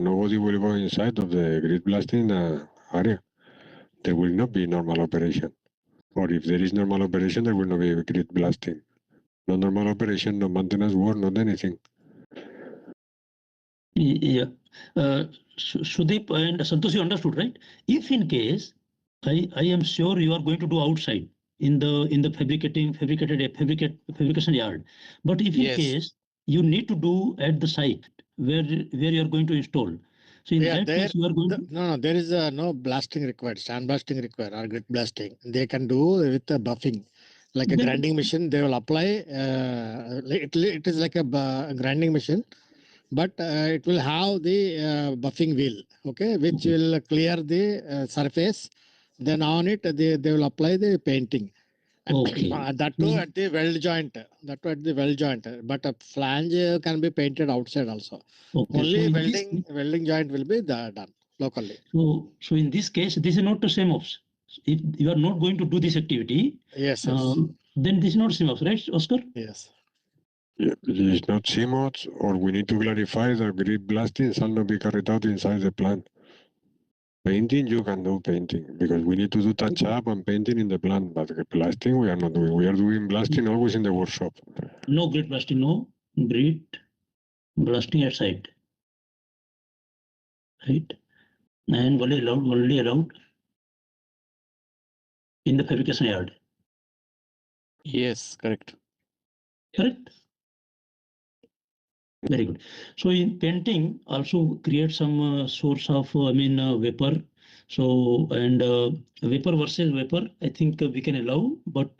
nobody will go inside of the grid blasting area. There will not be normal operation. Or if there is normal operation, there will not be grid blasting. No normal operation, no maintenance work, not anything. Yeah. Sudeep and Santosh, you understood, right? If in case, I am sure you are going to do outside in the fabrication yard. But if in case you need to do at the site where you are going to install. So in that case, you are going to... No, there is no blasting required, sandblasting required or grit blasting. They can do with the buffing. Like a grinding machine, they will apply. It is like a grinding machine, but it will have the buffing wheel, okay, which will clear the surface. Then on it, they will apply the painting. Okay. That too at the weld joint. That too at the weld joint. But a flange can be painted outside also. Okay. Only welding joint will be done locally. So in this case, this is not the same ops. If you are not going to do this activity, yes. Then this is not CMOS, right, Oscar? Yes. Yeah, it is not CMOS, or we need to clarify that grid blasting shall not be carried out inside the plant. Painting, you can do painting, because we need to do touch up and painting in the plant, but blasting we are not doing. We are doing blasting always in the workshop. No grid blasting, no grid blasting at site. Right? And only allowed in the fabrication yard. Yes, correct. Correct? Very good. So in painting also create some source of vapor. So and vapor versus vapor, I think we can allow, but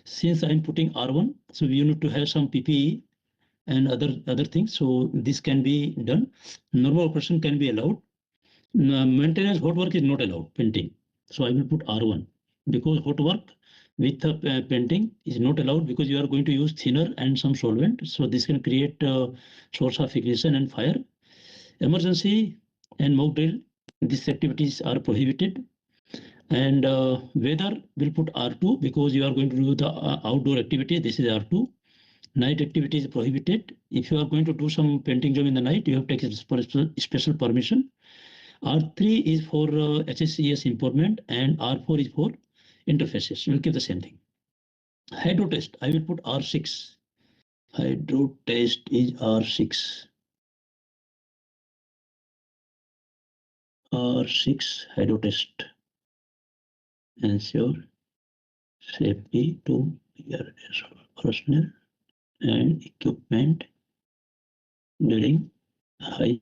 since I'm putting R1, so we need to have some PPE and other things. So this can be done. Normal operation can be allowed. Maintenance hot work is not allowed, painting. So I will put R1 because hot work with painting is not allowed because you are going to use thinner and some solvent. So this can create source of ignition and fire. Emergency and mock drill, these activities are prohibited. And weather will put R2 because you are going to do the outdoor activity. This is R2. Night activity is prohibited. If you are going to do some painting job in the night, you have to take special permission. R3 is for HSCS improvement and R4 is for interfaces. We'll keep the same thing. Hydro test, I will put R6. Hydro test is R6. R6 hydro test. Ensure safety to your personnel and equipment during high